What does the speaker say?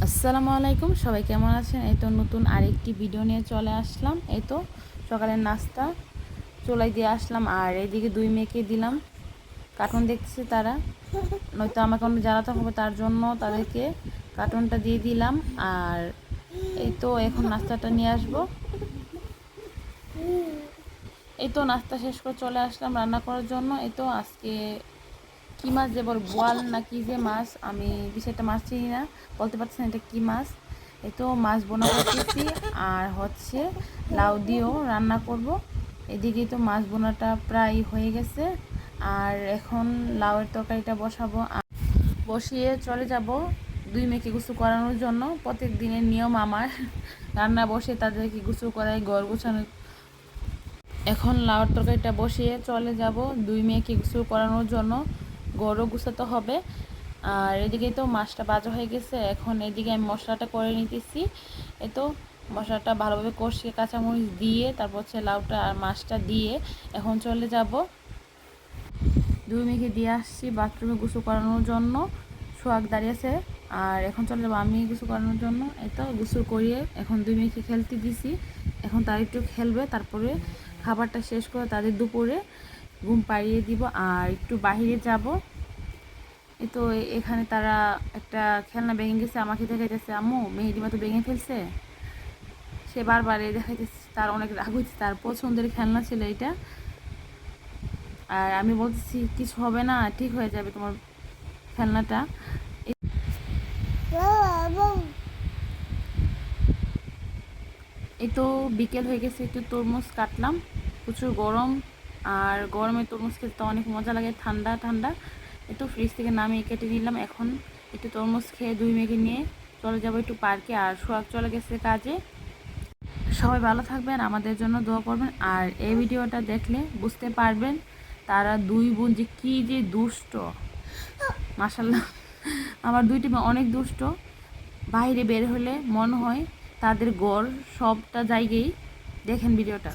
আসসালামু আলাইকুম, সবাই কেমন আছেন? এই তো নতুন আরেকটি ভিডিও নিয়ে চলে আসলাম। এই তো সকালের নাস্তা চুলাই দিয়ে আসলাম, আর এইদিকে দুই মেয়েকে দিলাম। কার্টুন দেখতেছে তারা, নয়তো আমাকে অন্য জ্বালাতে হবে, তার জন্য তাদেরকে কার্টুনটা দিয়ে দিলাম। আর এই তো এখন নাস্তাটা নিয়ে আসবো। এই তো নাস্তা শেষ করে চলে আসলাম রান্না করার জন্য। এই তো আজকে কী মাছ যে বল, বোয়াল না কি যে মাছ, আমি বিষয়টা মাছ চিনি না, বলতে পারছি না এটা কী মাছ। এই তো মাছ বোনা করতেছি, আর হচ্ছে লাউ দিয়েও রান্না করব। এদিকে তো মাছ বোনাটা প্রায় হয়ে গেছে, আর এখন লাউয়ের তরকারিটা বসাবো। বসিয়ে চলে যাব দুই মেয়েকে গোসল করানোর জন্য। প্রত্যেক দিনের নিয়ম আমার, রান্না বসে তাদেরকে গোসল করাই, ঘর গোছানো। এখন লাউর তরকারিটা বসিয়ে চলে যাব দুই মেয়েকে গোসল করানোর জন্য, গরু গুছাতে হবে। আর এদিকে তো মাছটা ভাজা হয়ে গেছে, এখন এদিকে আমি মশলাটা করে নিতেছি। এই তো মশলাটা ভালোভাবে কষিয়ে কাঁচামরিচ দিয়ে তারপর হচ্ছে লাউটা আর মাছটা দিয়ে এখন চলে যাব। দুই মেয়েকে দিয়ে আসছি বাথরুমে গোসল করানোর জন্য, সোহাগ দাঁড়িয়েছে। আর এখন চলে যাবো আমি গোসল করানোর জন্য। এই তো গোসল করিয়ে এখন দুই মেয়েকে খেলতে দিছি, এখন তারা একটু খেলবে, তারপরে খাবারটা শেষ করে তাদের দুপুরে ঘুম পাড়িয়ে দিব আর একটু বাহিরে যাব। এই তো এখানে তারা একটা খেলনা ভেঙে গেছে, আমাকে দেখাইতেছে, আম্মু মেহেদিমা তো ভেঙে ফেলছে। সে বারবার দেখাইতেছে, তার অনেক রাগ হচ্ছে, তার পছন্দের খেলনা ছিল এটা। আর আমি বলতেছি কিছু হবে না, ঠিক হয়ে যাবে তোমার খেলনাটা। এই তো বিকেল হয়ে গেছে, একটু তরমুজ কাটলাম, প্রচুর গরম, আর গরমে তরমুজ খেতে অনেক মজা লাগে, ঠান্ডা ঠান্ডা। এই তো ফ্রিজ থেকে নামিয়ে কেটে নিলাম। এখন একটু তরমুজ খেয়ে দুই মেয়েকে নিয়ে চলে যাবো একটু পার্কে, আর সোহাগ চলে গেছে কাজে। সবাই ভালো থাকবেন, আমাদের জন্য দোয়া করবেন। আর এই ভিডিওটা দেখলে বুঝতে পারবেন তারা দুই বোন যে কী যে দুষ্ট, মাশাল্লাহ। আমার দুইটি মেয়ে অনেক দুষ্ট, বাইরে বের হলে মনে হয় তাদের গড় সবটা জায়গায়। দেখেন ভিডিওটা।